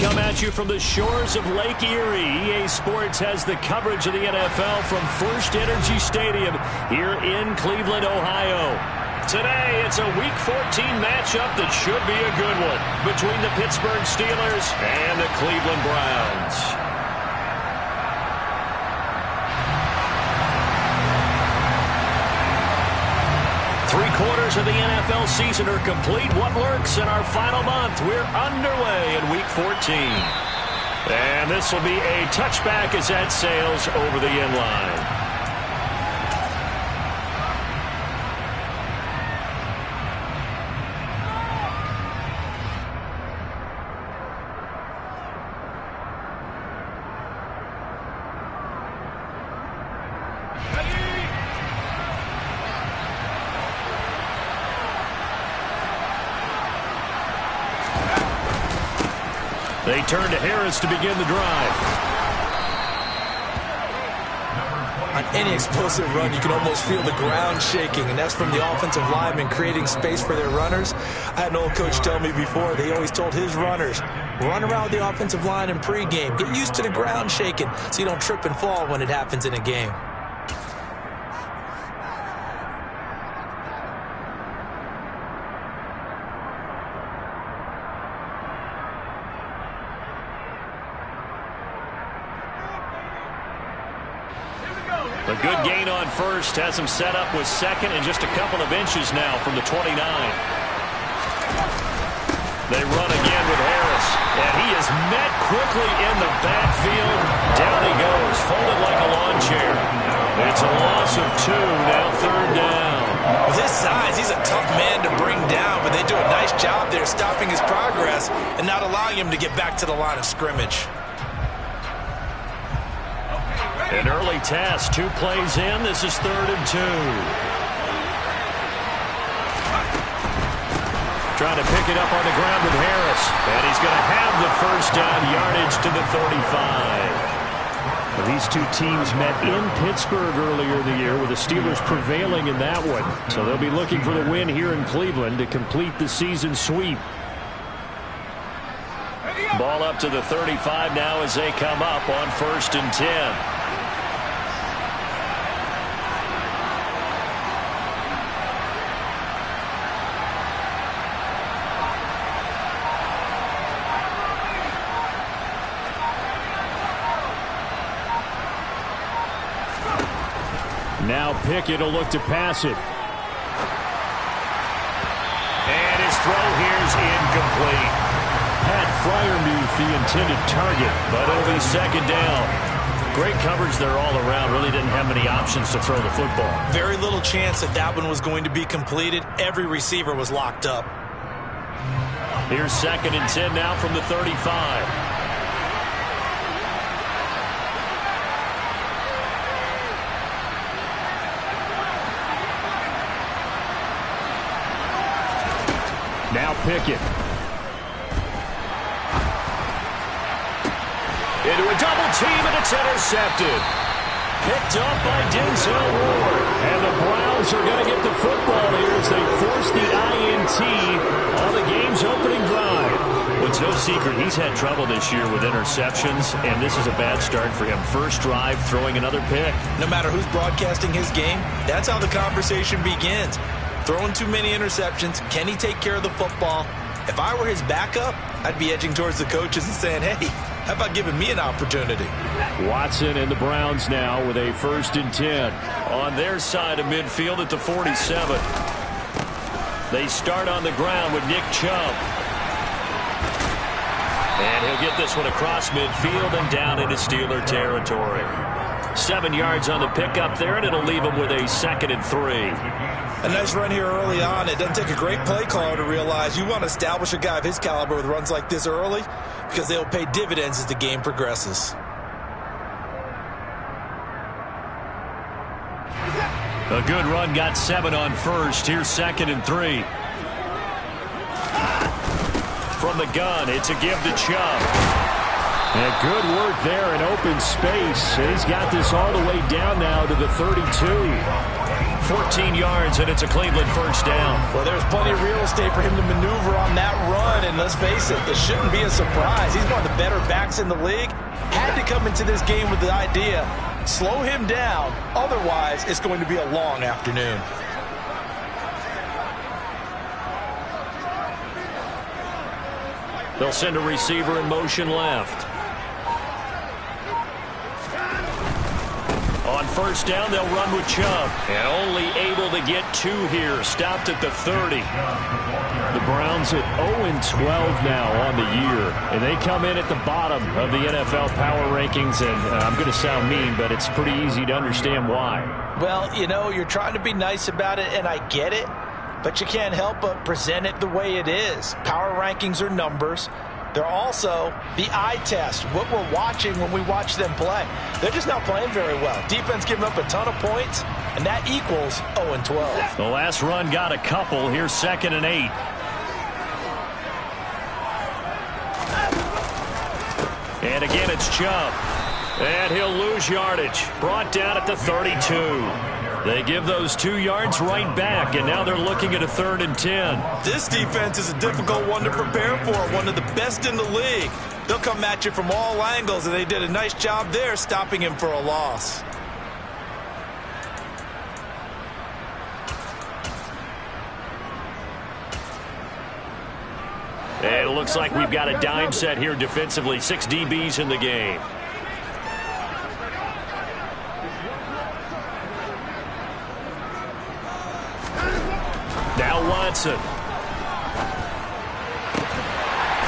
come at you from the shores of Lake Erie. EA Sports has the coverage of the NFL from First Energy Stadium here in Cleveland, Ohio. Today, it's a Week 14 matchup that should be a good one between the Pittsburgh Steelers and the Cleveland Browns. Three-quarters of the NFL season are complete. What lurks in our final month? We're underway in Week 14. And this will be a touchback as that sails over the end line. They turn to Harris to begin the drive. On any explosive run, you can almost feel the ground shaking, and that's from the offensive linemen creating space for their runners. I had an old coach tell me before, they always told his runners, run around the offensive line in pregame. Get used to the ground shaking so you don't trip and fall when it happens in a game. A good gain on first has him set up with second and just a couple of inches now from the 29. They run again with Harris, and he is met quickly in the backfield. Down he goes, folded like a lawn chair. It's a loss of 2, now third down. With his size, he's a tough man to bring down, but they do a nice job there stopping his progress and not allowing him to get back to the line of scrimmage. An early test, 2 plays in. This is 3rd and 2. Trying to pick it up on the ground with Harris. And he's going to have the first down, yardage to the 35. Well, these two teams met in Pittsburgh earlier in the year with the Steelers prevailing in that one. So they'll be looking for the win here in Cleveland to complete the season sweep. Ball up to the 35 now as they come up on 1st and 10. Now Pickett will look to pass it. And his throw here's incomplete. Pat Freiermuth the intended target, but it'll be 2nd down. Great coverage there all around. Really didn't have many options to throw the football. Very little chance that that one was going to be completed. Every receiver was locked up. Here's 2nd and 10 now from the 35. Now Pickett. Into a double team, and it's intercepted. Picked up by Denzel Ward. And the Browns are going to get the football here as they force the INT on the game's opening drive. Well, it's no secret he's had trouble this year with interceptions, and this is a bad start for him. First drive, throwing another pick. No matter who's broadcasting his game, that's how the conversation begins. Throwing too many interceptions. Can he take care of the football? If I were his backup, I'd be edging towards the coaches and saying, hey, how about giving me an opportunity? Watson and the Browns now with a 1st and 10 on their side of midfield at the 47. They start on the ground with Nick Chubb. And he'll get this one across midfield and down into Steeler territory. 7 yards on the pickup there, and it'll leave him with a 2nd and 3. A nice run here early on. It doesn't take a great play caller to realize you want to establish a guy of his caliber with runs like this early because they'll pay dividends as the game progresses. A good run, got 7 on first. Here's 2nd and 3. From the gun, it's a give to Chubb. And good work there in open space. He's got this all the way down now to the 32. 14 yards, and it's a Cleveland first down. Well, there's plenty of real estate for him to maneuver on that run, and let's face it shouldn't be a surprise. He's one of the better backs in the league. Had to come into this game with the idea, slow him down, otherwise it's going to be a long afternoon. They'll send a receiver in motion left. On first down, they'll run with Chubb. And only able to get 2 here. Stopped at the 30. The Browns at 0-12 now on the year. And they come in at the bottom of the NFL power rankings. And I'm going to sound mean, but it's pretty easy to understand why. Well, you know, you're trying to be nice about it, and I get it. But you can't help but present it the way it is. Power rankings are numbers. They're also the eye test, what we're watching when we watch them play. They're just not playing very well. Defense giving up a ton of points, and that equals 0-12. The last run got a couple. Here's 2nd and 8. And again, it's Chubb. And he'll lose yardage. Brought down at the 32. They give those 2 yards right back, and now they're looking at a 3rd and 10. This defense is a difficult one to prepare for, one of the best in the league. They'll come at you from all angles, and they did a nice job there stopping him for a loss. And it looks like we've got a dime set here defensively. 6 DBs in the game. Now Watson.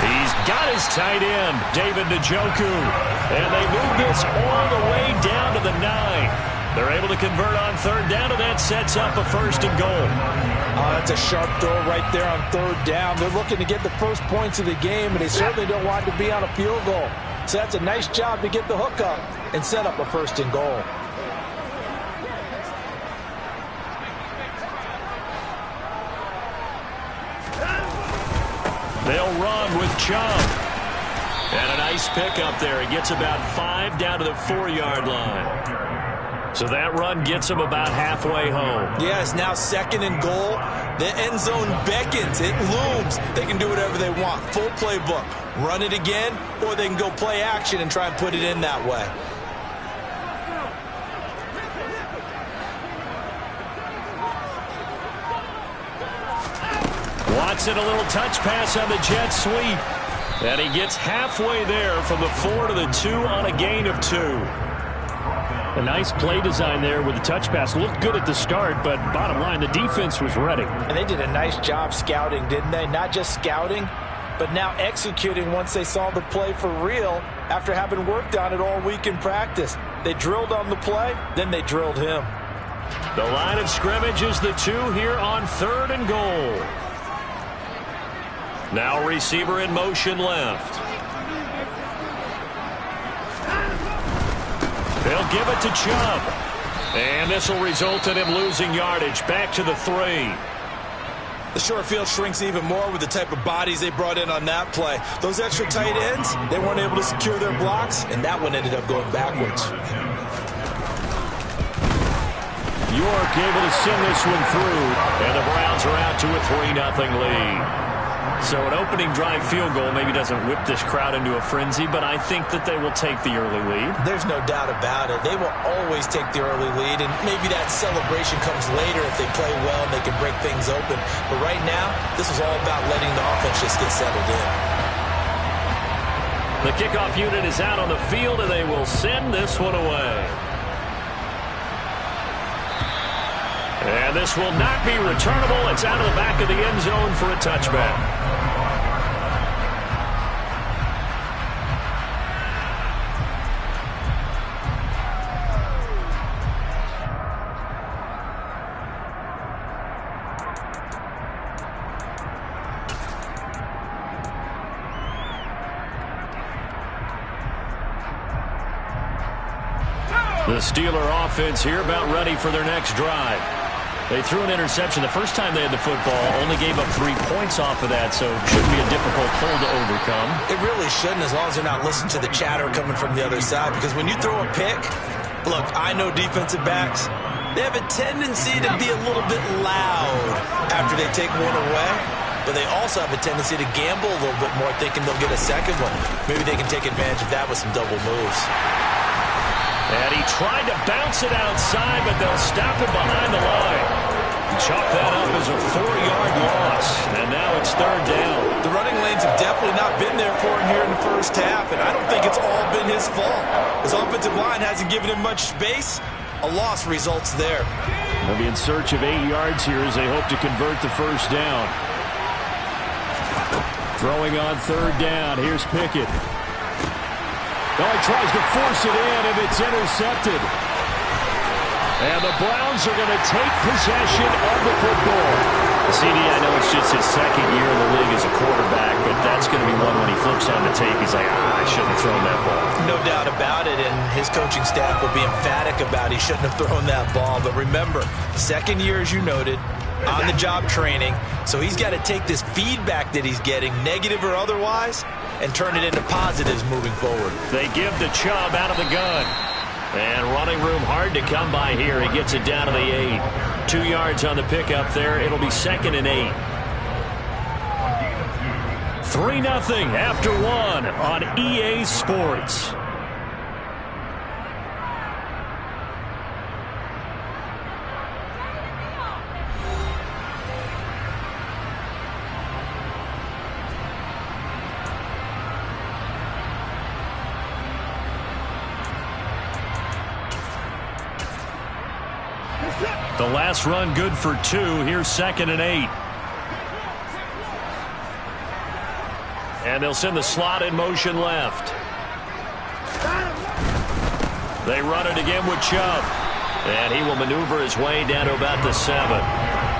He's got his tight end, David Njoku. And they move this all the way down to the 9. They're able to convert on 3rd down, and that sets up a 1st and goal. That's a sharp throw right there on 3rd down. They're looking to get the first points of the game, and they certainly don't want to be on a field goal. So that's a nice job to get the hook up and set up a 1st and goal. They'll run with Chubb. And a nice pickup there. He gets about 5 down to the 4-yard line. So that run gets him about halfway home. Yeah, it's now 2nd and goal. The end zone beckons. It looms. They can do whatever they want. Full playbook. Run it again, or they can go play action and try and put it in that way. Watson, a little touch pass on the jet sweep. And he gets halfway there from the 4 to the 2 on a gain of 2. A nice play design there with the touch pass. Looked good at the start, but bottom line, the defense was ready. And they did a nice job scouting, didn't they? Not just scouting, but now executing once they saw the play for real after having worked on it all week in practice. They drilled on the play, then they drilled him. The line of scrimmage is the 2 here on 3rd and goal. Now receiver in motion left. They'll give it to Chubb. And this will result in him losing yardage back to the 3. The short field shrinks even more with the type of bodies they brought in on that play. Those extra tight ends, they weren't able to secure their blocks, and that one ended up going backwards. York able to send this one through, and the Browns are out to a 3-0 lead. So an opening drive field goal maybe doesn't whip this crowd into a frenzy, but I think that they will take the early lead. There's no doubt about it. They will always take the early lead, and maybe that celebration comes later if they play well and they can break things open. But right now, this is all about letting the offense just get settled in. The kickoff unit is out on the field, and they will send this one away. And this will not be returnable. It's out of the back of the end zone for a touchback. The Steeler offense here about ready for their next drive. They threw an interception the first time they had the football, only gave up 3 points off of that, so it shouldn't be a difficult hole to overcome. It really shouldn't, as long as they're not listening to the chatter coming from the other side, because when you throw a pick, look, I know defensive backs, They have a tendency to be a little bit loud after they take one away, but they also have a tendency to gamble a little bit more, thinking they'll get a second one. Maybe they can take advantage of that with some double moves. And he tried to bounce it outside, but they'll stop him behind the line. Chalk that up as a 4-yard loss, and now it's third down. The running lanes have definitely not been there for him here in the first half, and I don't think it's all been his fault. His offensive line hasn't given him much space. A loss results there. They'll be in search of 8 yards here as they hope to convert the first down. Throwing on third down. Here's Pickett. Oh, he tries to force it in, and it's intercepted. And the Browns are going to take possession of the football. CD, I know it's just his second year in the league as a quarterback, but that's going to be one when he flips on the tape. He's like, I shouldn't have thrown that ball. No doubt about it, and his coaching staff will be emphatic about he shouldn't have thrown that ball. But remember, second year, as you noted, on-the-job training, so he's got to take this feedback that he's getting, negative or otherwise, and turn it into positives moving forward. They give the Chubb out of the gun. And running room hard to come by here. He gets it down to the 8. 2 yards on the pickup there. It'll be 2nd and 8. 3-0 after 1 on EA Sports. The last run good for 2. Here's 2nd and 8. And they'll send the slot in motion left. They run it again with Chubb. And he will maneuver his way down to about the 7.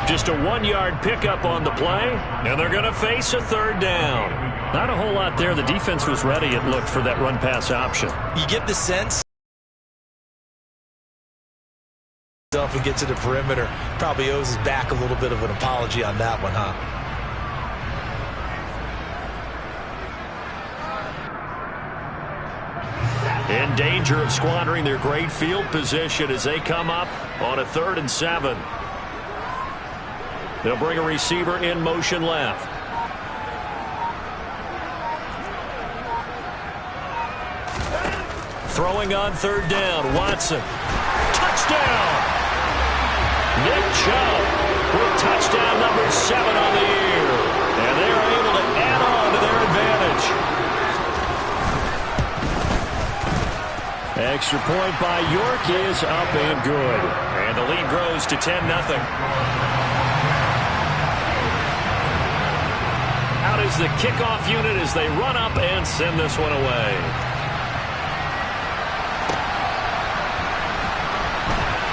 Just a 1-yard pickup on the play. And they're going to face a third down. Not a whole lot there. The defense was ready, it looked, for that run-pass option. You get the sense and get to the perimeter. Probably owes his back a little bit of an apology on that one, huh? In danger of squandering their great field position as they come up on a 3rd and 7. They'll bring a receiver in motion left. Throwing on third down, Watson. Touchdown! Nick Chubb with touchdown number 7 on the year. And they are able to add on to their advantage. Extra point by York is up and good. And the lead grows to 10-0. Out is the kickoff unit as they run up and send this one away.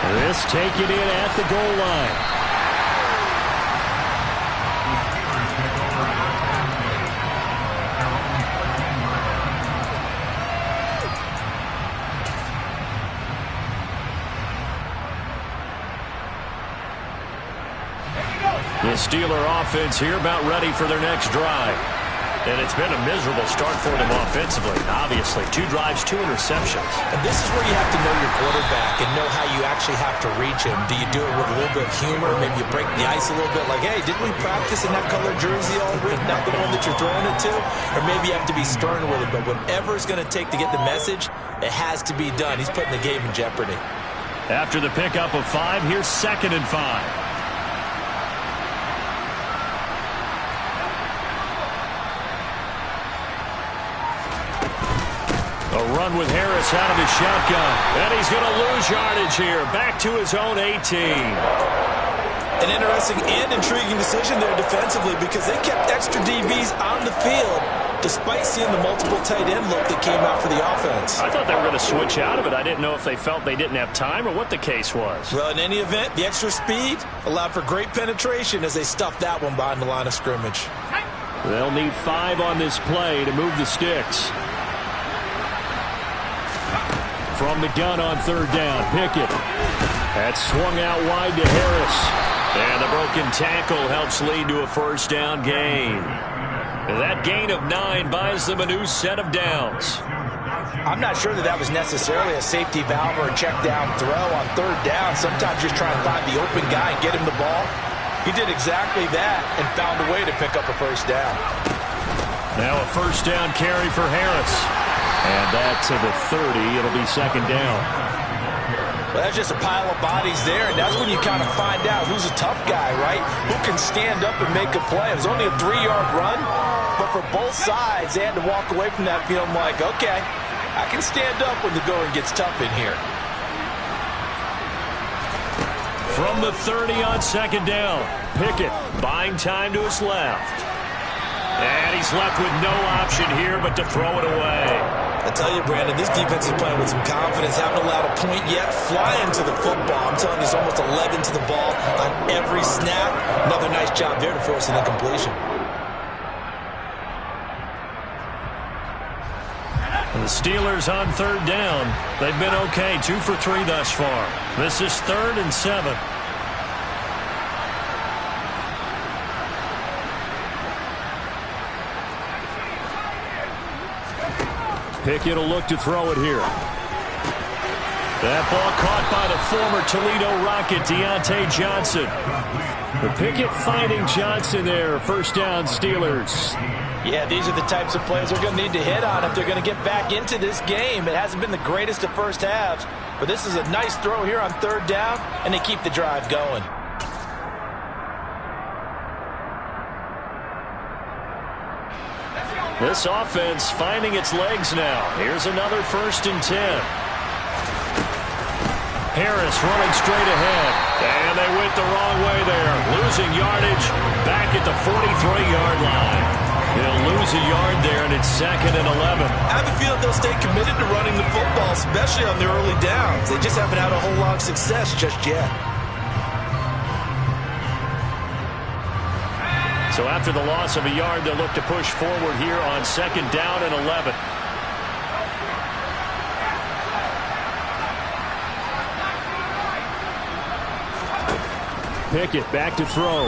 This taken in at the goal line. The Steeler offense here about ready for their next drive. And it's been a miserable start for them offensively. Obviously, 2 drives, 2 interceptions. And this is where you have to know your quarterback and know how you actually have to reach him. Do you do it with a little bit of humor? Maybe you break the ice a little bit like, hey, didn't we practice in that colored jersey all week? Not the one that you're throwing it to? Or maybe you have to be stern with it. But whatever it's going to take to get the message, it has to be done. He's putting the game in jeopardy. After the pickup of 5, here's 2nd and 5. A run with Harris out of his shotgun. And he's going to lose yardage here. Back to his own 18. An interesting and intriguing decision there defensively because they kept extra DBs on the field despite seeing the multiple tight end look that came out for the offense. I thought they were going to switch out of it. I didn't know if they felt they didn't have time or what the case was. Well, in any event, the extra speed allowed for great penetration as they stuffed that one behind the line of scrimmage. They'll need 5 on this play to move the sticks. From the gun on third down, Pickett. That's swung out wide to Harris. And the broken tackle helps lead to a first down gain. And that gain of 9 buys them a new set of downs. I'm not sure that was necessarily a safety valve or a check down throw on third down. Sometimes just try and find the open guy and get him the ball. He did exactly that and found a way to pick up a first down. Now a first down carry for Harris. And that to the 30. It'll be second down. Well, that's just a pile of bodies there, and that's when you kind of find out who's a tough guy, right? Who can stand up and make a play. It was only a 3-yard run, but for both sides, they had to walk away from that feeling like, okay, I can stand up when the going gets tough in here. From the 30 on second down, Pickett buying time to his left. And he's left with no option here but to throw it away. I tell you, Brandon, this defense is playing with some confidence. Haven't allowed a point yet. Flying to the football. I'm telling you, it's almost 11 to the ball on every snap. Another nice job there to force an incompletion. And the Steelers on third down. They've been okay, 2 for 3 thus far. This is 3rd and 7. Pickett will look to throw it here. That ball caught by the former Toledo Rocket, Deontay Johnson. But Pickett finding Johnson there. First down, Steelers. Yeah, these are the types of plays they're going to need to hit on if they're going to get back into this game. It hasn't been the greatest of first halves, but this is a nice throw here on third down, and they keep the drive going. This offense finding its legs now. Here's another 1st and 10. Harris running straight ahead. And they went the wrong way there. Losing yardage back at the 43-yard line. They'll lose a yard there, and it's 2nd and 11. I have a feeling they'll stay committed to running the football, especially on their early downs. They just haven't had a whole lot of success just yet. So after the loss of a yard, they'll look to push forward here on 2nd down and 11. Pickett back to throw.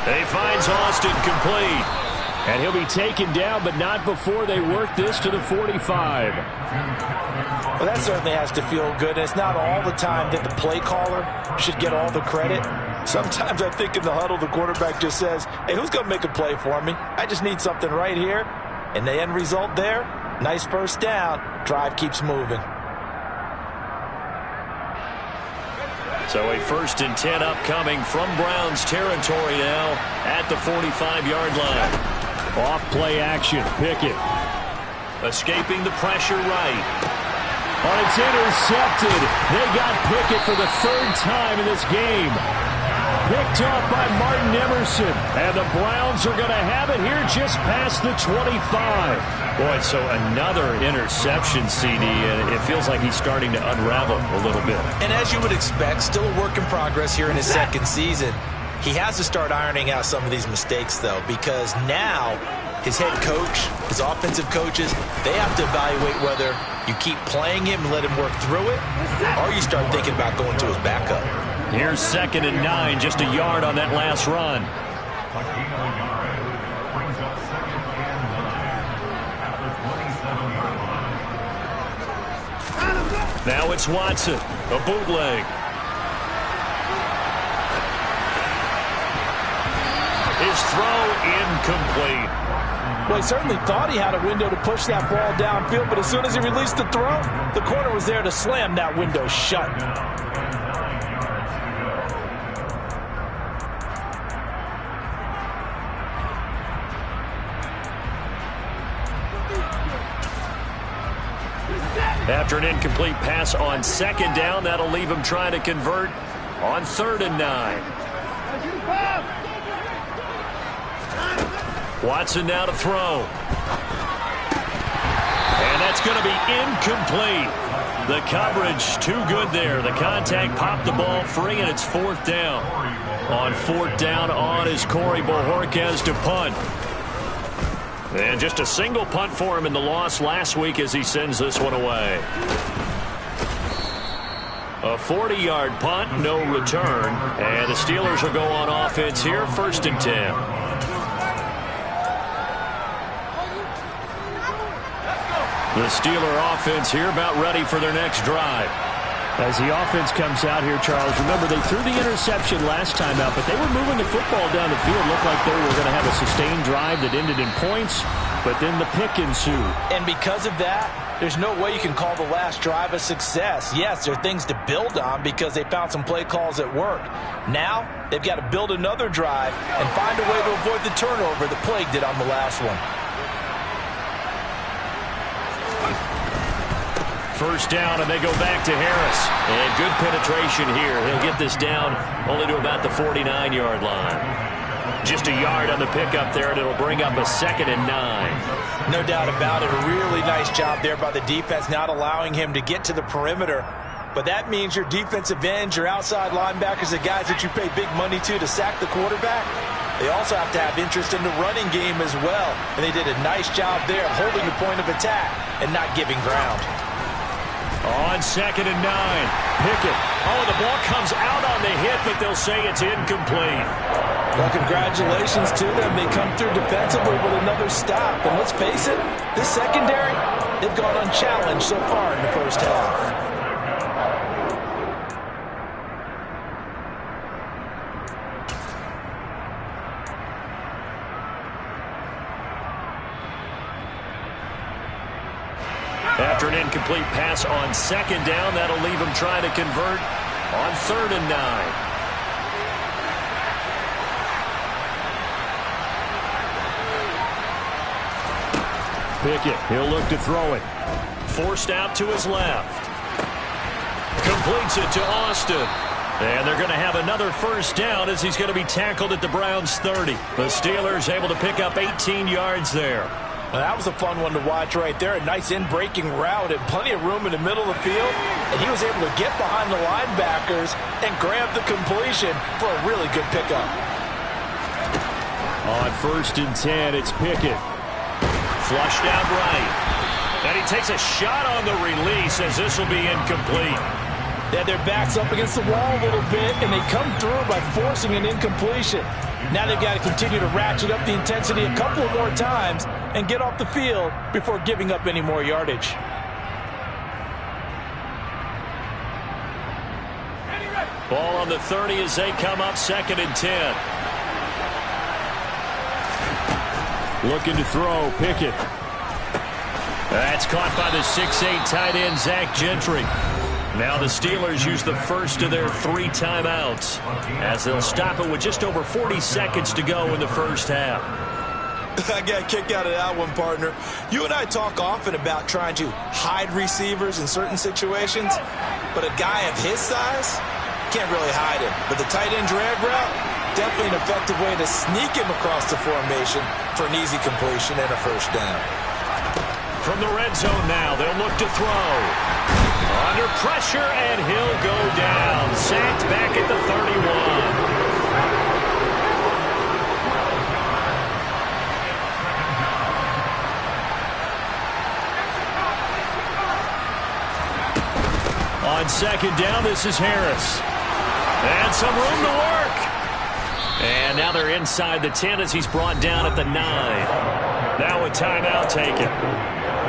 He finds Austin complete. And he'll be taken down, but not before they work this to the 45. Well, that certainly has to feel good. It's not all the time that the play caller should get all the credit. Sometimes I think in the huddle, the quarterback just says, hey, who's going to make a play for me? I just need something right here. And the end result there, nice first down. Drive keeps moving. So a 1st and 10 upcoming from Browns territory now at the 45-yard line. Off play action, Pickett. Escaping the pressure right. Oh, it's intercepted. They got Pickett for the 3rd time in this game. Picked up by Martin Emerson. And the Browns are going to have it here just past the 25. Boy, so another interception, CD, and it feels like he's starting to unravel a little bit. And as you would expect, still a work in progress here in his 2nd season. He has to start ironing out some of these mistakes, though, because now his head coach, his offensive coaches, they have to evaluate whether you keep playing him and let him work through it, or you start thinking about going to his backup. Here's 2nd and 9, just a yard on that last run. Now it's Watson, a bootleg. His throw incomplete. Well, he certainly thought he had a window to push that ball downfield, but as soon as he released the throw, the corner was there to slam that window shut. After an incomplete pass on 2nd down, that'll leave him trying to convert on 3rd and 9. Watson now to throw. And that's going to be incomplete. The coverage too good there. The contact popped the ball free, and it's 4th down. On 4th down on is Corey Bojorquez to punt. And just a single punt for him in the loss last week as he sends this one away. A 40-yard punt, no return. And the Steelers will go on offense here, 1st and 10. The Steeler offense here about ready for their next drive. As the offense comes out here, Charles, remember they threw the interception last time out, but they were moving the football down the field. Looked like they were going to have a sustained drive that ended in points, but then the pick ensued. And because of that, there's no way you can call the last drive a success. Yes, there are things to build on because they found some play calls that work. Now, they've got to build another drive and find a way to avoid the turnover that plagued it on the last one. First down, and they go back to Harris. And good penetration here. He'll get this down only to about the 49-yard line. Just a yard on the pickup there, and it'll bring up a 2nd and 9. No doubt about it. A really nice job there by the defense, not allowing him to get to the perimeter. But that means your defensive ends, your outside linebackers, the guys that you pay big money to sack the quarterback, they also have to have interest in the running game as well. And they did a nice job there of holding the point of attack and not giving ground. On 2nd and 9, Pickett. Oh, the ball comes out on the hit, but they'll say it's incomplete. Well, congratulations to them. They come through defensively with another stop. And let's face it, this secondary, they've gone unchallenged so far in the first half. After an incomplete pass on 2nd down, that'll leave him trying to convert on 3rd and 9. Pickett, he'll look to throw it. Forced out to his left. Completes it to Austin. And they're going to have another first down as he's going to be tackled at the Browns' 30. The Steelers able to pick up 18 yards there. Well, that was a fun one to watch right there. A nice in-breaking route and plenty of room in the middle of the field. And he was able to get behind the linebackers and grab the completion for a really good pickup. On 1st and 10, it's Pickett. Flushed out right. And he takes a shot on the release as this will be incomplete. They had their backs up against the wall a little bit, and they come through by forcing an incompletion. Now they've got to continue to ratchet up the intensity a couple of more times and get off the field before giving up any more yardage. Ball on the 30 as they come up 2nd and 10. Looking to throw, Pickett. That's caught by the 6'8" tight end, Zach Gentry. Now the Steelers use the first of their 3 timeouts as they'll stop it with just over 40 seconds to go in the first half. I got a kick out of that one, partner. You and I talk often about trying to hide receivers in certain situations, but a guy of his size can't really hide him. But the tight end drag route, definitely an effective way to sneak him across the formation for an easy completion and a first down. From the red zone now, they'll look to throw. Under pressure, and he'll go down. Sacked back at the 31. On 2nd down, this is Harris. And some room to work. And now they're inside the 10 as he's brought down at the 9. Now a timeout taken.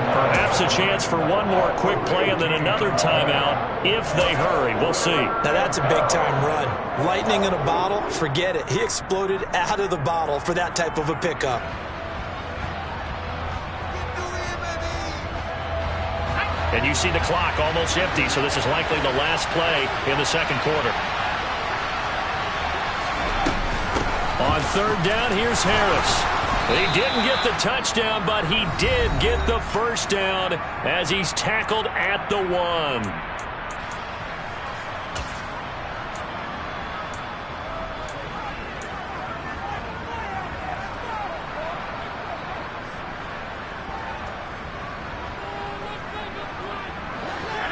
Perhaps a chance for one more quick play and then another timeout if they hurry. We'll see. Now that's a big-time run. Lightning in a bottle, forget it. He exploded out of the bottle for that type of a pickup. And you see the clock almost empty, so this is likely the last play in the 2nd quarter. On 3rd down, here's Harris. He didn't get the touchdown, but he did get the first down as he's tackled at the 1.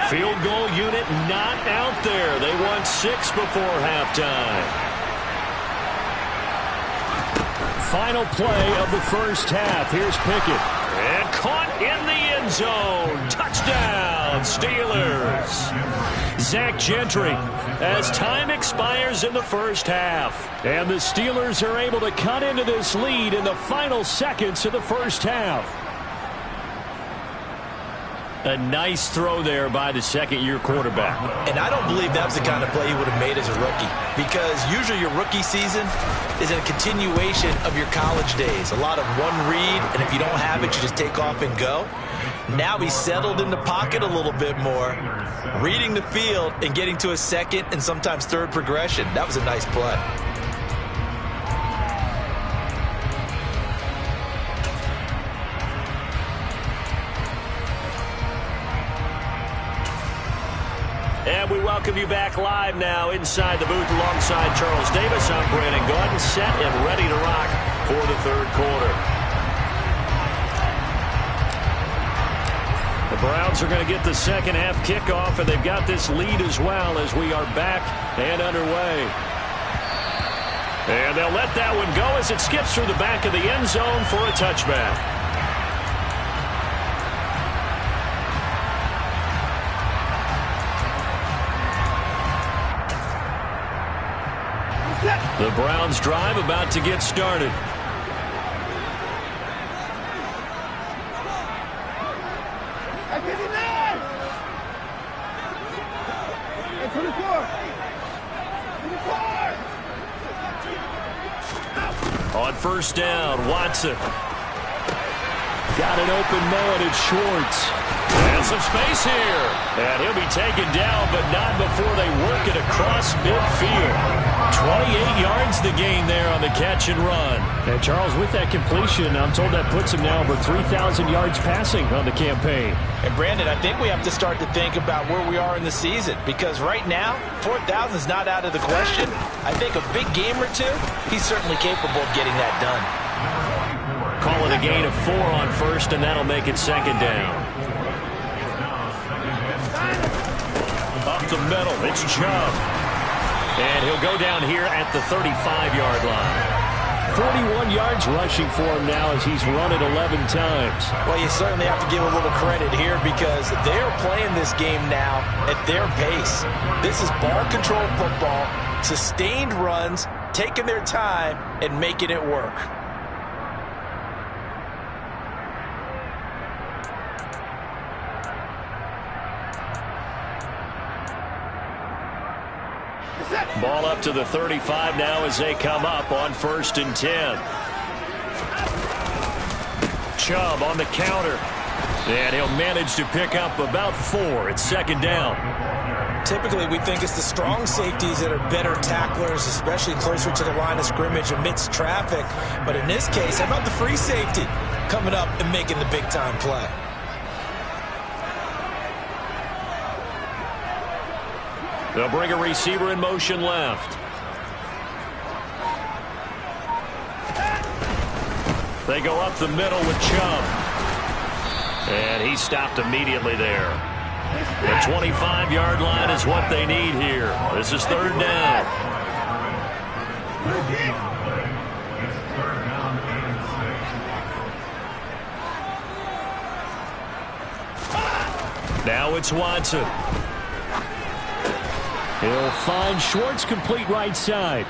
Field goal unit not out there. They won 6 before halftime. Final play of the first half. Here's Pickett. And caught in the end zone. Touchdown, Steelers. Zach Gentry as time expires in the first half. And the Steelers are able to cut into this lead in the final seconds of the first half. A nice throw there by the second-year quarterback. And I don't believe that was the kind of play he would have made as a rookie, because usually your rookie season is a continuation of your college days. A lot of one read, and if you don't have it, you just take off and go. Now he's settled in the pocket a little bit more, reading the field and getting to a second and sometimes third progression. That was a nice play. And we welcome you back live now inside the booth alongside Charles Davis. I'm Brandon Gaudin, set and ready to rock for the third quarter. The Browns are going to get the second half kickoff, and they've got this lead as well as we are back and underway. And they'll let that one go as it skips through the back of the end zone for a touchback. The Browns drive about to get started. On first down, Watson. Got an open man, it's Schwartz. And some space here. And he'll be taken down, but not before they work it across midfield. 28 yards the gain there on the catch and run. And Charles, with that completion, I'm told that puts him now over 3,000 yards passing on the campaign. And Brandon, I think we have to start to think about where we are in the season, because right now, 4,000 is not out of the question. I think a big game or two, he's certainly capable of getting that done. Call it a gain of 4 on first, and that'll make it second down. Up the middle, it's Chubb. And he'll go down here at the 35-yard line. 41 yards rushing for him now as he's run it 11 times. Well, you certainly have to give a little credit here because they're playing this game now at their pace. This is ball control football, sustained runs, taking their time, and making it work. Ball up to the 35 now as they come up on 1st and 10. Chubb on the counter. And he'll manage to pick up about 4. It's second down. Typically, we think it's the strong safeties that are better tacklers, especially closer to the line of scrimmage amidst traffic. But in this case, how about the free safety coming up and making the big-time play? They'll bring a receiver in motion left. They go up the middle with Chubb. And he stopped immediately there. The 25-yard line is what they need here. This is third down. Now it's Watson. He'll find Schwartz complete right side.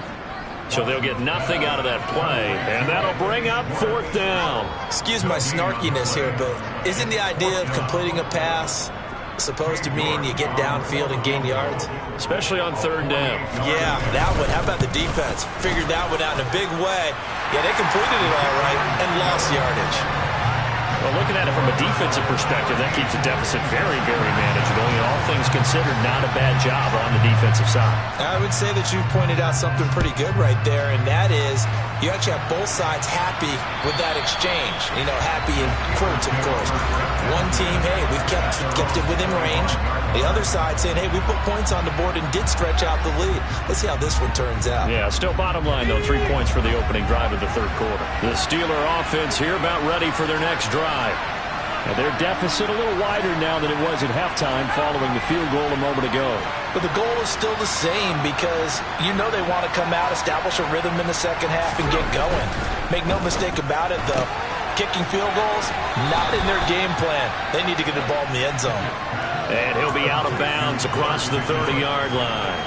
So they'll get nothing out of that play, and that'll bring up 4th down. Excuse my snarkiness here, but isn't the idea of completing a pass supposed to mean you get downfield and gain yards? Especially on 3rd down. Yeah, that one. How about the defense? Figured that one out in a big way. Yeah, they completed it all right and lost yardage. Well, looking at it from a defensive perspective, that keeps the deficit very, very manageable. And all things considered, not a bad job on the defensive side. I would say that you've pointed out something pretty good right there, and that is you actually have both sides happy with that exchange. You know, happy in quotes, of course. One team, hey, we've kept it within range. The other side saying, hey, we put points on the board and did stretch out the lead. Let's see how this one turns out. Yeah, still bottom line, though, 3 points for the opening drive of the third quarter. The Steeler offense here about ready for their next drive. And their deficit a little wider now than it was at halftime following the field goal a moment ago. But the goal is still the same because you know they want to come out, establish a rhythm in the second half, and get going. Make no mistake about it, though. Kicking field goals, not in their game plan. They need to get the ball in the end zone. And he'll be out of bounds across the 30-yard line.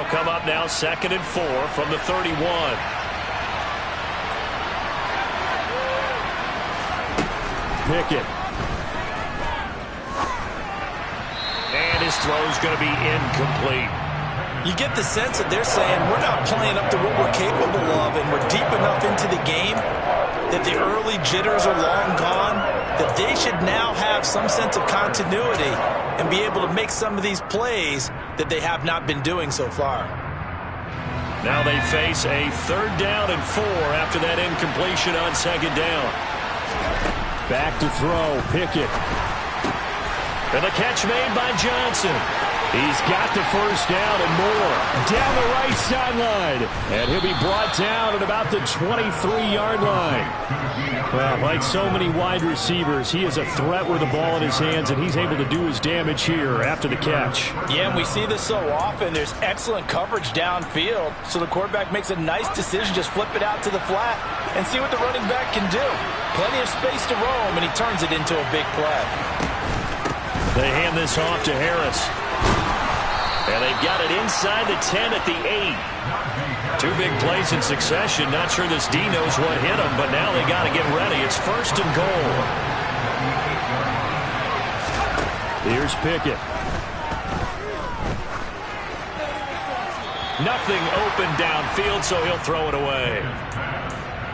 come up now 2nd and 4 from the 31. Pickett. And his throw's going to be incomplete. You get the sense that they're saying we're not playing up to what we're capable of, and we're deep enough into the game that the early jitters are long gone, that they should now have some sense of continuity and be able to make some of these plays that they have not been doing so far. Now they face a 3rd down and 4 after that incompletion on 2nd down. Back to throw, Pickett. And the catch made by Johnson. He's got the 1st down and more. Down the right sideline. And he'll be brought down at about the 23-yard line. Well, like so many wide receivers, he is a threat with the ball in his hands, and he's able to do his damage here after the catch. Yeah, and we see this so often. There's excellent coverage downfield, so the quarterback makes a nice decision, just flip it out to the flat and see what the running back can do. Plenty of space to roam, and he turns it into a big play. They hand this off to Harris. And they've got it inside the 10 at the 8. 2 big plays in succession. Not sure this D knows what hit him, but now they got to get ready. It's 1st and goal. Here's Pickett. Nothing open downfield, so he'll throw it away.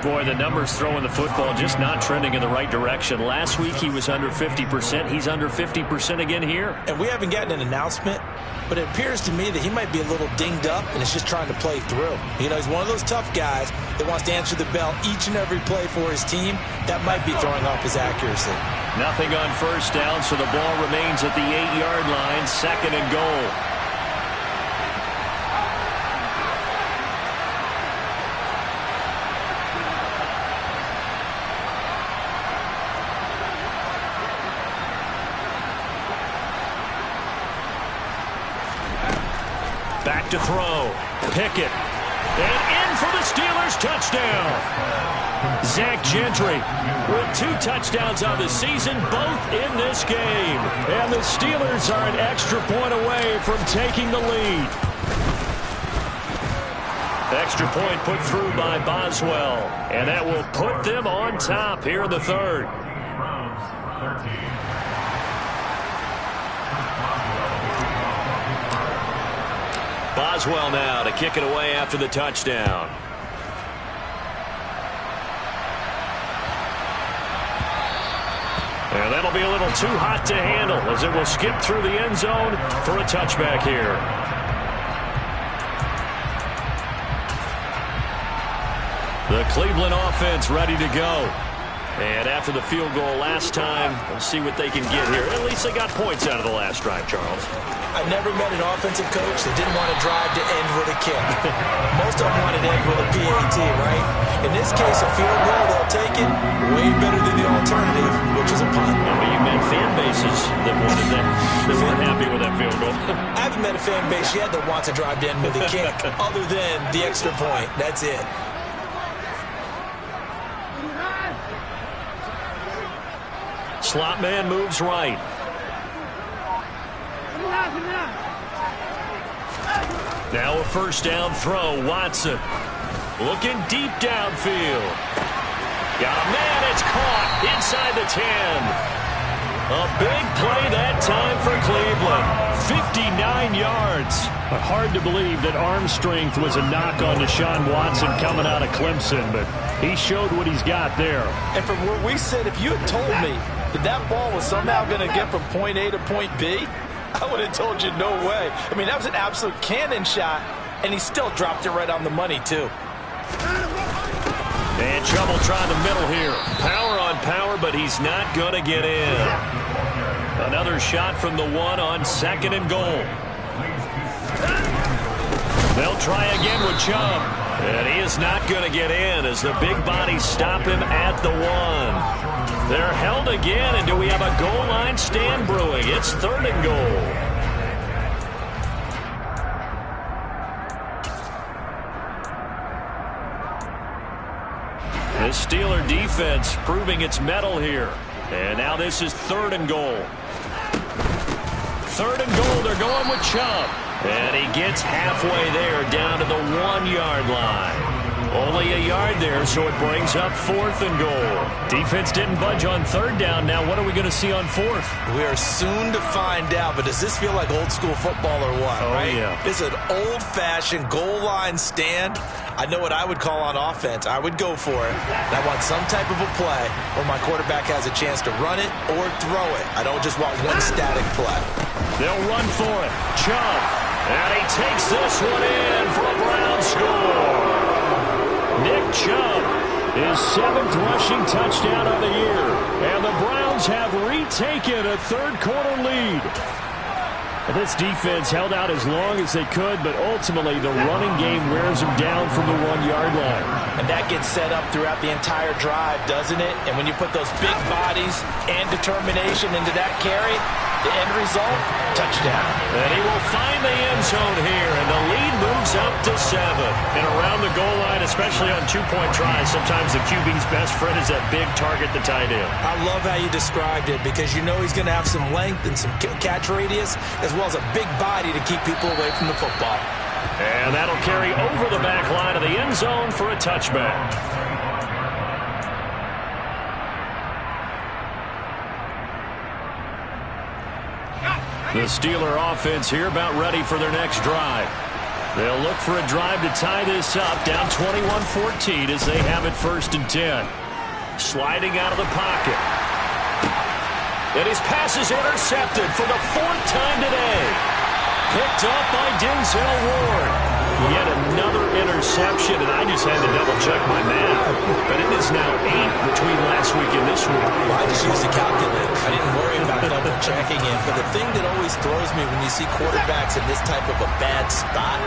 Boy, the numbers throwing the football just not trending in the right direction. Last week he was under 50%. He's under 50% again here. And we haven't gotten an announcement, but it appears to me that he might be a little dinged up and is just trying to play through. You know, he's one of those tough guys that wants to answer the bell each and every play for his team. That might be throwing off his accuracy. Nothing on 1st down, so the ball remains at the 8-yard line, 2nd and goal. Back to throw. Pickett. And in for the Steelers touchdown. Zach Gentry with 2 touchdowns on the season, both in this game. And the Steelers are an extra point away from taking the lead. Extra point put through by Boswell. And that will put them on top here in the 3rd. Boswell now to kick it away after the touchdown. And that'll be a little too hot to handle as it will skip through the end zone for a touchback here. The Cleveland offense ready to go. And after the field goal last time, we'll see what they can get here. At least they got points out of the last drive, Charles. I've never met an offensive coach that didn't want to drive to end with a kick. Most of them wanted to end with a PAT, right? In this case, a field goal, they'll take it way better than the alternative, which is a punt. I mean, you met fan bases that wanted that, that weren't happy with that field goal. I haven't met a fan base yet that wants to drive to end with a kick, other than the extra point. That's it. Slot man moves right. Now a 1st down throw. Watson looking deep downfield. Got a man. It's caught inside the 10. A big play that time for Cleveland. 59 yards. Hard to believe that arm strength was a knock on Deshaun Watson coming out of Clemson, but he showed what he's got there. And from where we sit, if you had told me that ball was somehow going to get from point A to point B, I would have told you no way. I mean, that was an absolute cannon shot, and he still dropped it right on the money, too. And trouble trying the middle here. Power on power, but he's not going to get in. Another shot from the 1 on 2nd and goal. They'll try again with Chubb. And he is not going to get in as the big bodies stop him at the 1. They're held again, and do we have a goal line stand brewing? It's 3rd and goal. The Steeler defense proving its mettle here. And now this is 3rd and goal. 3rd and goal, they're going with Chubb. And he gets halfway there, down to the 1-yard line. Only a yard there, so it brings up 4th and goal. Defense didn't budge on 3rd down. Now what are we going to see on 4th? We are soon to find out, but does this feel like old school football or what, right? Yeah. This is an old-fashioned goal line stand. I know what I would call on offense. I would go for it. And I want some type of a play where my quarterback has a chance to run it or throw it. I don't just want one static play. They'll run for it. Chubb. And he takes this one in for a Brown score. Nick Chubb, his 7th rushing touchdown of the year. And the Browns have retaken a 3rd-quarter lead. This defense held out as long as they could, but ultimately the running game wears them down from the 1-yard line. And that gets set up throughout the entire drive, doesn't it? And when you put those big bodies and determination into that carry, the end result, touchdown. And he will find the end zone here, and the lead moves up to 7. And around the goal line, especially on 2-point tries, sometimes the QB's best friend is that big target, the tight end. I love how you described it because you know he's going to have some length and some catch radius as well as a big body to keep people away from the football. And that'll carry over the back line of the end zone for a touchback. The Steeler offense here about ready for their next drive. They'll look for a drive to tie this up, down 21-14 as they have it 1st and 10. Sliding out of the pocket. And his pass is intercepted for the 4th time today. Picked up by Denzel Ward. Yet another interception, and I just had to double-check my math. But it is now 8 between last week and this week. Well, I just used a calculator. I didn't worry about double-checking it. But the thing that always throws me when you see quarterbacks in this type of a bad spot,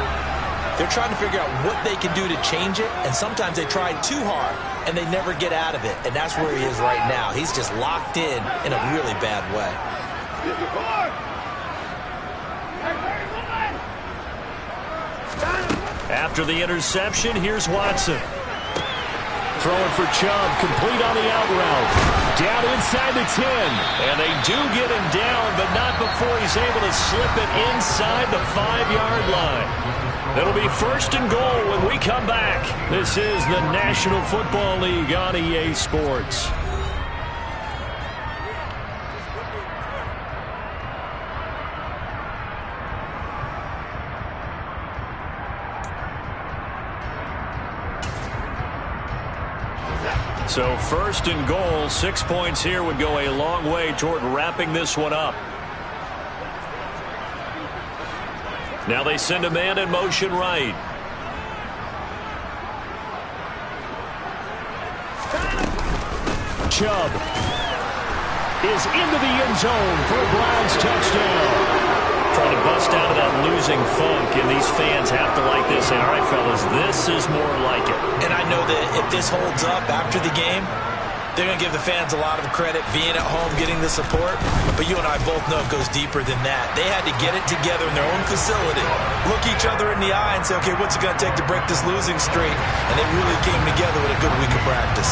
they're trying to figure out what they can do to change it, and sometimes they try too hard, and they never get out of it. And that's where he is right now. He's just locked in a really bad way. After the interception, here's Watson. Throwing for Chubb, complete on the out route. Down inside the 10. And they do get him down, but not before he's able to slip it inside the 5-yard line. It'll be 1st and goal when we come back. This is the National Football League on EA Sports. So 1st and goal, 6 points here would go a long way toward wrapping this one up. Now they send a man in motion right. Chubb is into the end zone for a Browns touchdown. Trying to bust out of that losing funk, and these fans have to like this. And all right, fellas, this is more like it. And I know that if this holds up after the game, they're going to give the fans a lot of credit being at home, getting the support. But you and I both know it goes deeper than that. They had to get it together in their own facility, look each other in the eye and say, okay, what's it going to take to break this losing streak? And they really came together with a good week of practice.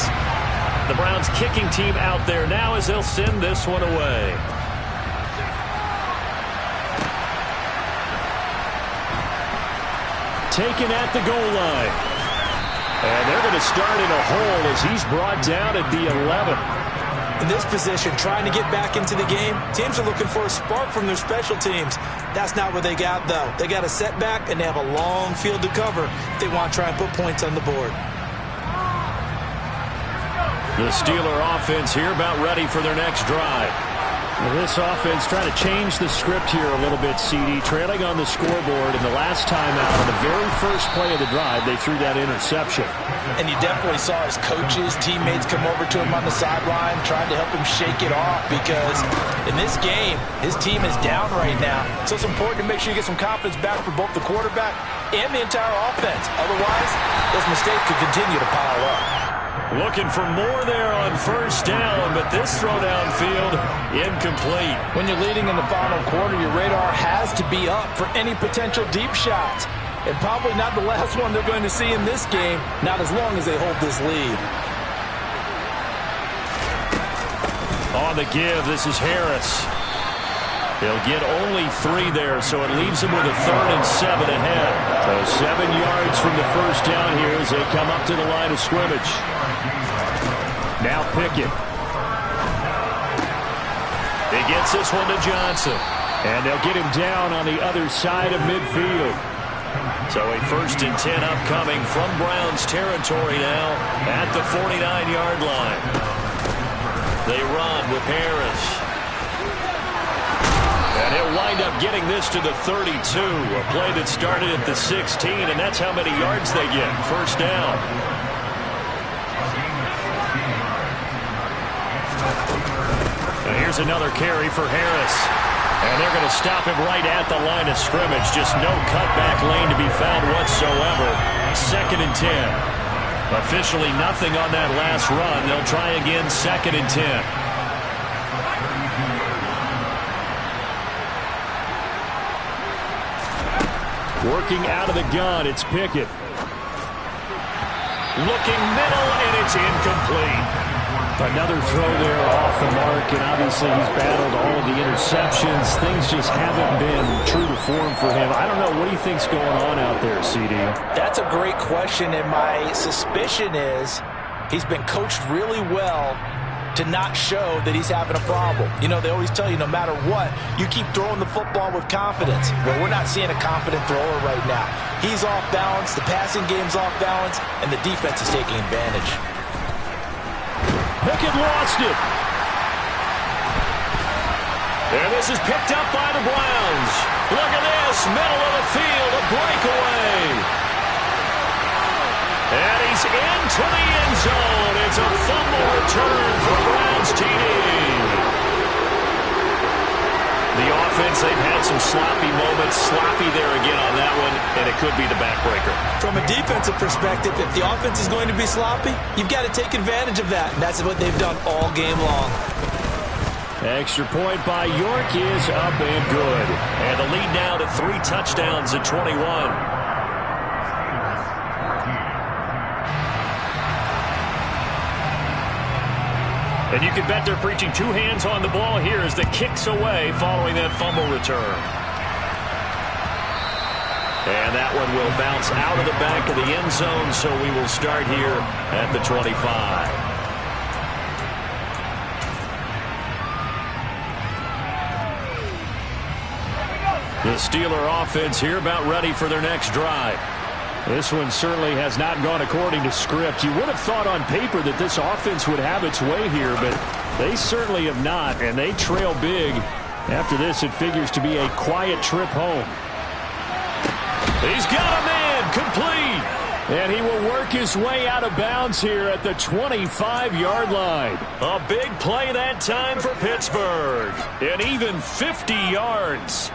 The Browns kicking team out there now as they'll send this one away. Taken at the goal line. And they're going to start in a hole as he's brought down at the 11. In this position, trying to get back into the game, teams are looking for a spark from their special teams. That's not what they got, though. They got a setback, and they have a long field to cover if they want to try and put points on the board. The Steeler offense here about ready for their next drive. This offense trying to change the script here a little bit, CD. Trailing on the scoreboard, and the last time out, on the very first play of the drive, they threw that interception. And you definitely saw his coaches, teammates come over to him on the sideline, trying to help him shake it off, because in this game, his team is down right now. So it's important to make sure you get some confidence back for both the quarterback and the entire offense. Otherwise, those mistakes could continue to pile up. Looking for more there on first down, but this throw downfield, incomplete. When you're leading in the final quarter, your radar has to be up for any potential deep shots. And probably not the last one they're going to see in this game, not as long as they hold this lead. On the give, this is Harris. He'll get only 3 there, so it leaves him with a 3rd and 7 ahead. So 7 yards from the first down here as they come up to the line of scrimmage. Now Pickett. He gets this one to Johnson. And they'll get him down on the other side of midfield. So a 1st and 10 upcoming from Browns territory now at the 49-yard line. They run with Harris. And he'll wind up getting this to the 32. A play that started at the 16, and that's how many yards they get. 1st down. And here's another carry for Harris. And they're going to stop him right at the line of scrimmage. Just no cutback lane to be found whatsoever. 2nd and 10. Officially nothing on that last run. They'll try again 2nd and 10. Working out of the gun, it's Pickett. Looking middle, and it's incomplete. Another throw there off the mark, and obviously he's battled all of the interceptions. Things just haven't been true to form for him. I don't know. What do you think's going on out there, CD? That's a great question, and my suspicion is he's been coached really well to not show that he's having a problem. You know, they always tell you no matter what, you keep throwing the football with confidence. Well, we're not seeing a confident thrower right now. He's off balance, the passing game's off balance, and the defense is taking advantage. Pickett lost it. And this is picked up by the Browns. Look at this, middle of the field, a breakaway. And he's into the end zone. It's a fumble return for Browns TD. The offense, they've had some sloppy moments. Sloppy there again on that one, and it could be the backbreaker. From a defensive perspective, if the offense is going to be sloppy, you've got to take advantage of that. And that's what they've done all game long. Extra point by York is up and good. And the lead now to 3 touchdowns at 21. And you can bet they're preaching 2 hands on the ball here as the kick's away following that fumble return. And that one will bounce out of the back of the end zone, so we will start here at the 25. The Steeler offense here about ready for their next drive. This one certainly has not gone according to script. You would have thought on paper that this offense would have its way here, but they certainly have not, and they trail big. After this, it figures to be a quiet trip home. He's got a man, complete. And he will work his way out of bounds here at the 25-yard line. A big play that time for Pittsburgh. And even 50 yards.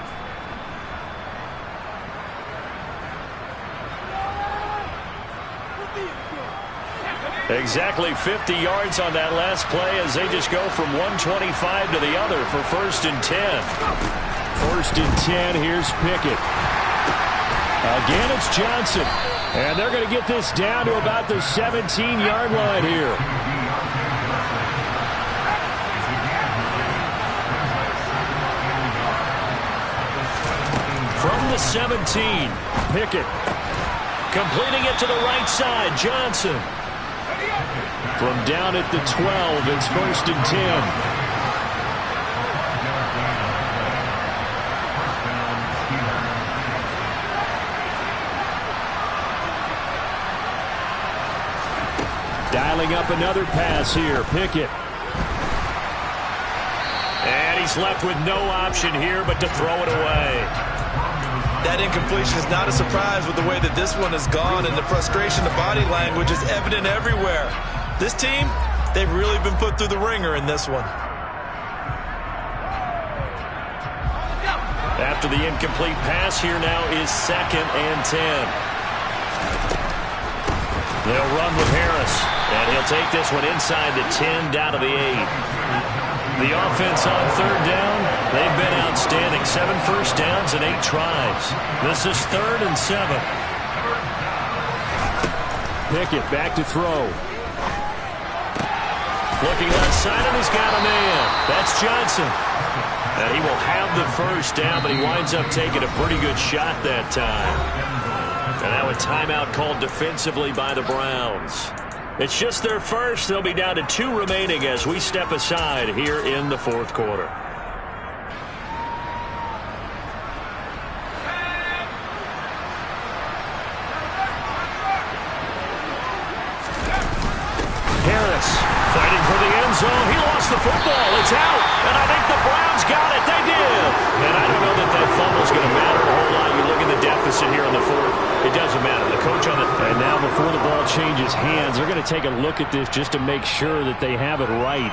Exactly 50 yards on that last play as they just go from 125 to the other for 1st and 10. 1st and 10, here's Pickett. Again, it's Johnson. And they're going to get this down to about the 17-yard line here. From the 17, Pickett. Completing it to the right side, Johnson. From down at the 12, it's 1st and 10. Dialing up another pass here, Pickett. And he's left with no option here but to throw it away. That incompletion is not a surprise with the way that this one has gone, and the frustration, the body language is evident everywhere. This team, they've really been put through the ringer in this one. After the incomplete pass, here now is 2nd and 10. They'll run with Harris, and he'll take this one inside the 10 down to the 8. The offense on 3rd down, they've been outstanding. 7 first downs and 8 tries. This is 3rd and 7. Pickett back to throw. Looking left side, and he's got a man. That's Johnson. And he will have the first down, but he winds up taking a pretty good shot that time. And now a timeout called defensively by the Browns. It's just their first. They'll be down to 2 remaining as we step aside here in the fourth quarter. Harris fighting for the end zone. He lost the football. It's out. And I think the Browns got it. They did. And I don't know that fumble's going to matter a whole lot. You look at the deficit here on the fourth. It doesn't matter. The coach on the... And now before the ball changes hands, they're going to take a look at this just to make sure that they have it right.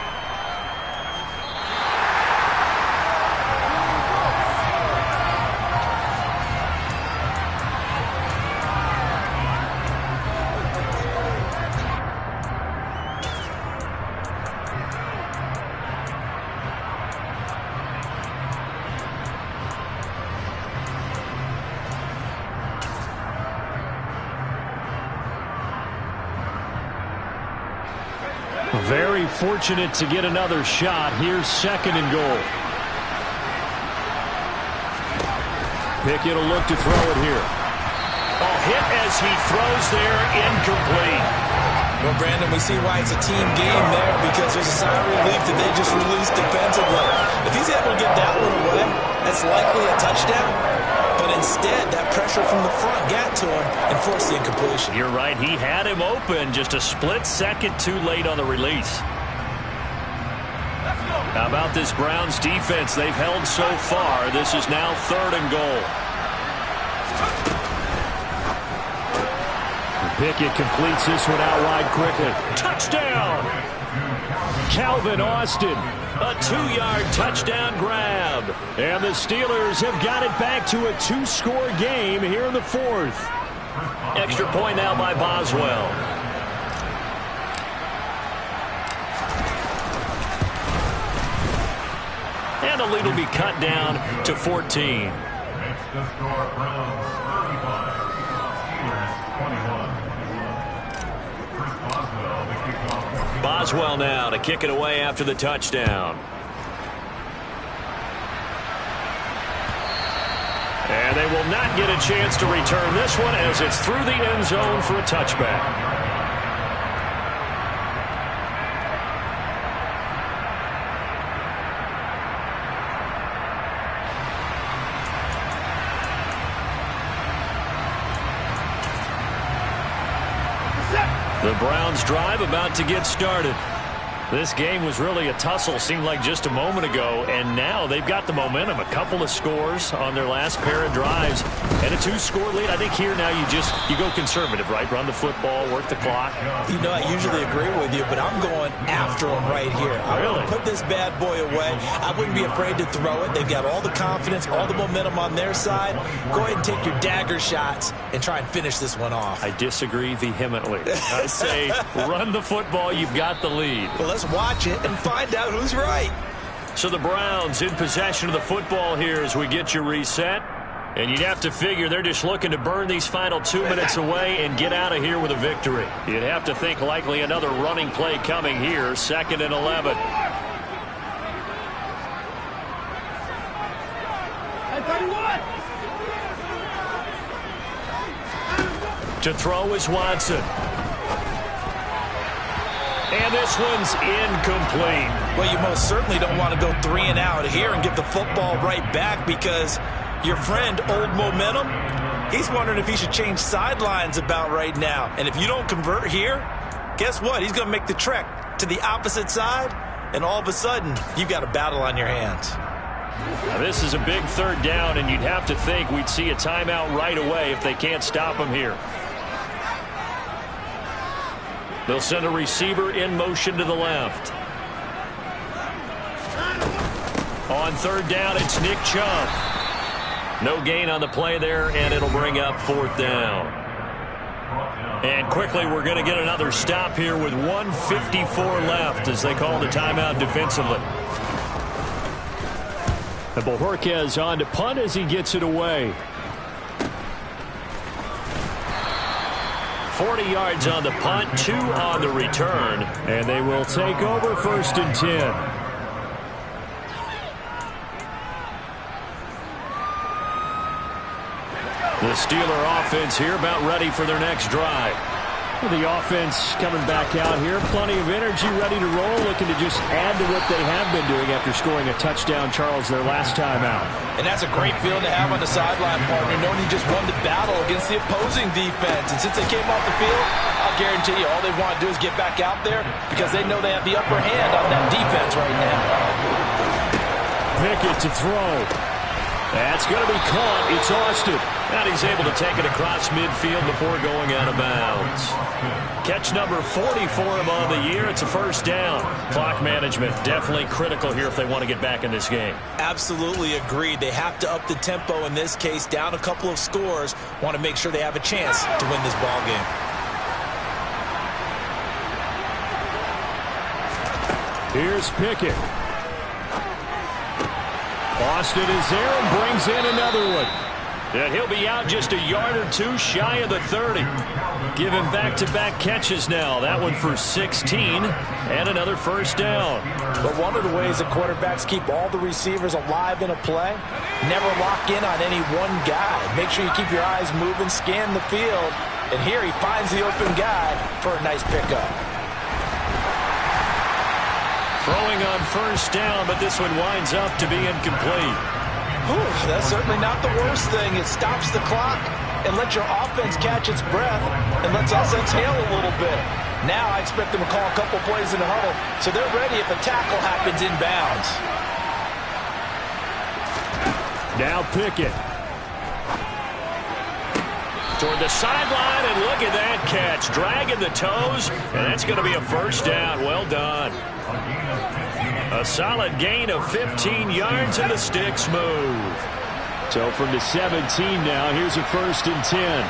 Very fortunate to get another shot. Here's 2nd and goal. Pickett will look to throw it here. Hit as he throws there, incomplete. Well, Brandon, we see why it's a team game there, because there's a sigh of relief that they just released defensively. If he's able to get that one away, that's likely a touchdown. But instead, that pressure from the front got to him and forced the incompletion. You're right. He had him open, just a split second too late on the release. How about this Browns defense? They've held so far. This is now 3rd and goal. Pickett completes this one out wide quickly. Touchdown! Calvin Austin. A 2-yard touchdown grab. And the Steelers have got it back to a 2-score game here in the 4th. Extra point now by Boswell. And the lead will be cut down to 14. Next to score, Browns 35, Steelers 21. Chris Boswell, the kickoff. Boswell now to kick it away after the touchdown. And they will not get a chance to return this one as it's through the end zone for a touchback. The Browns drive about to get started. This game was really a tussle, seemed like just a moment ago, and now they've got the momentum. A couple of scores on their last pair of drives, and a 2-score lead. I think here now you go conservative, right? Run the football, work the clock. You know, I usually agree with you, but I'm going after them right here. I Really? want to put this bad boy away. I wouldn't be afraid to throw it. They've got all the confidence, all the momentum on their side. Go ahead and take your dagger shots and try and finish this one off. I disagree vehemently. I say run the football. You've got the lead. Well, let's watch it and find out who's right. So the Browns in possession of the football here as we get you reset. And you'd have to figure they're just looking to burn these final 2 minutes away and get out of here with a victory. You'd have to think likely another running play coming here. 2nd and 11. To throw is Watson. And this one's incomplete. Well, you most certainly don't want to go 3 and out here and get the football right back, because your friend, Old Momentum, he's wondering if he should change sidelines about right now. And if you don't convert here, guess what? He's going to make the trek to the opposite side, and all of a sudden, you've got a battle on your hands. Now, this is a big 3rd down, and you'd have to think we'd see a timeout right away if they can't stop him here. They'll send a receiver in motion to the left. On 3rd down, it's Nick Chubb. No gain on the play there, and it'll bring up 4th down. And quickly, we're going to get another stop here with 1:54 left as they call the timeout defensively. And Bojorquez on to punt as he gets it away. 40 yards on the punt, 2 on the return, and they will take over 1st and 10. The Steeler offense here about ready for their next drive. The offense coming back out here. Plenty of energy, ready to roll, looking to just add to what they have been doing after scoring a touchdown, Charles, their last time out. And that's a great feeling to have on the sideline, partner, knowing you just won the battle against the opposing defense. And since they came off the field, I'll guarantee you all they want to do is get back out there because they know they have the upper hand on that defense right now. Pickett to throw. That's going to be caught. It's Austin. And he's able to take it across midfield before going out of bounds. Catch number 40 for him on the year. It's a first down. Clock management definitely critical here if they want to get back in this game. Absolutely agreed. They have to up the tempo in this case, down a couple of scores. Want to make sure they have a chance to win this ball game. Here's Pickett. Austin is there and brings in another one. And he'll be out just a yard or two shy of the 30. Give him back-to-back catches now. That one for 16 and another first down. But one of the ways that quarterbacks keep all the receivers alive in a play, never lock in on any one guy. Make sure you keep your eyes moving, scan the field. And here he finds the open guy for a nice pickup. Throwing on first down, but this one winds up to be incomplete. Whew, that's certainly not the worst thing. It stops the clock and lets your offense catch its breath and lets us exhale a little bit. Now I expect them to call a couple plays in the huddle, so they're ready if a tackle happens inbounds. Now Pickett. Toward the sideline, and look at that catch. Dragging the toes, and that's going to be a first down. Well done. A solid gain of 15 yards, and the sticks move. So from the 17 now, here's a 1st and 10.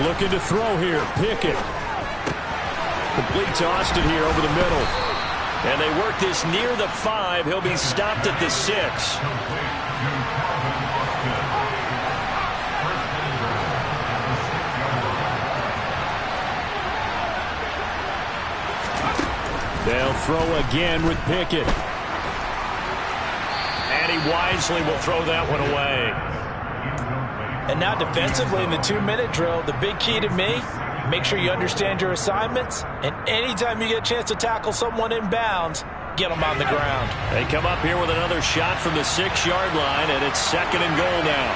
Looking to throw here. Pickett. Complete to Austin here over the middle. And they work this near the 5. He'll be stopped at the 6. They'll throw again with Pickett. And he wisely will throw that one away. And now defensively in the 2-minute drill, the big key to me, make sure you understand your assignments, and anytime you get a chance to tackle someone in bounds, get them on the ground. They come up here with another shot from the 6-yard line, and it's 2nd and goal now.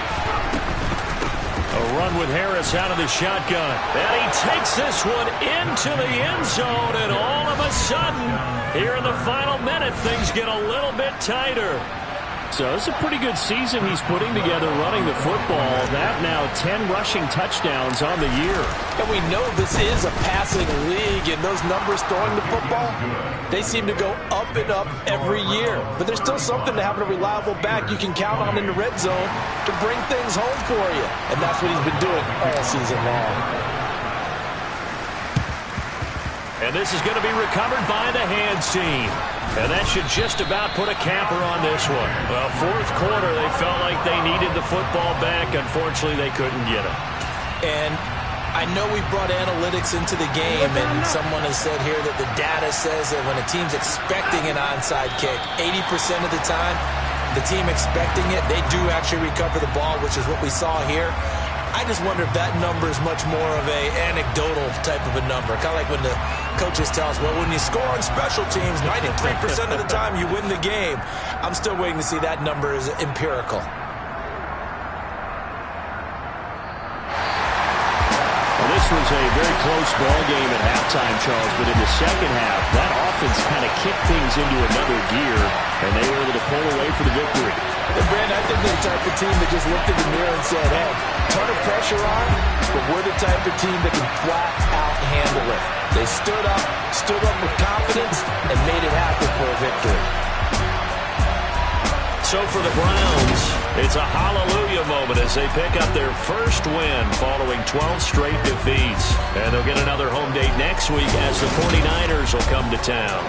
A run with Harris out of the shotgun. And he takes this one into the end zone, and all of a sudden, here in the final minute, things get a little bit tighter. So it's a pretty good season he's putting together running the football. That now 10 rushing touchdowns on the year. And we know this is a passing league, and those numbers throwing the football, they seem to go up and up every year. But there's still something to having a reliable back you can count on in the red zone to bring things home for you. And that's what he's been doing all season long. And this is going to be recovered by the hands team. And that should just about put a capper on this one. Well, 4th quarter, they felt like they needed the football back. Unfortunately, they couldn't get it. And I know we brought analytics into the game, and someone has said here that the data says that when a team's expecting an onside kick, 80% of the time, the team expecting it, they do actually recover the ball, which is what we saw here. I just wonder if that number is much more of a anecdotal type of a number. Kind of like when the coaches tell us, well, when you score on special teams, 93% of the time you win the game. I'm still waiting to see that number is empirical. Well, this was a very close ball game at halftime, Charles, but in the second half, that offense kind of kicked things into another gear, and they were able to pull away for the victory. And Brandon, I think they're the type of team that just looked in the mirror and said, hey, ton of pressure on, but we're the type of team that can flat out handle it. They stood up with confidence, and made it happen for a victory. So for the Browns, it's a hallelujah moment as they pick up their first win following 12 straight defeats. And they'll get another home date next week as the 49ers will come to town.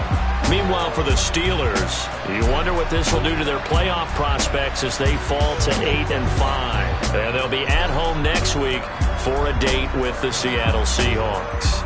Meanwhile, for the Steelers, you wonder what this will do to their playoff prospects as they fall to 8-5. And they'll be at home next week for a date with the Seattle Seahawks.